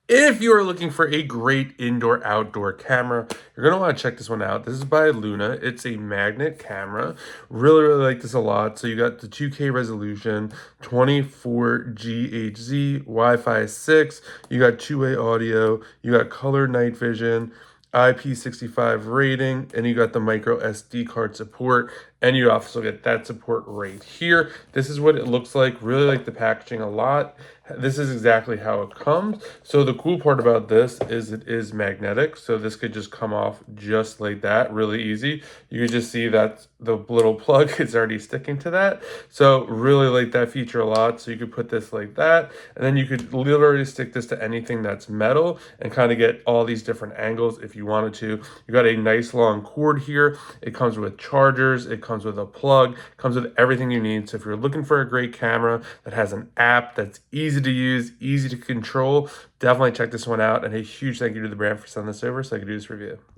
If you are looking for a great indoor-outdoor camera, you're going to want to check this one out. This is by Luna. It's a magnet camera. Really like this a lot. So you got the 2K resolution, 24 GHz, Wi-Fi 6, you got two-way audio, you got color night vision, IP65 rating, and you got the micro SD card support, and you also get that support right here. This is what it looks like. Really like the packaging a lot. This is exactly how it comes. So the cool part about this is it is magnetic. So this could just come off just like that, really easy. You can just see that the little plug is already sticking to that. So really like that feature a lot. So you could put this like that, and then you could literally stick this to anything that's metal and kind of get all these different angles if you wanted to. You got a nice long cord here. It comes with chargers. It comes with a plug. It comes with everything you need. So if you're looking for a great camera that has an app that's easy to use, easy to control, definitely check this one out. And a huge thank you to the brand for sending this over so I could do this review.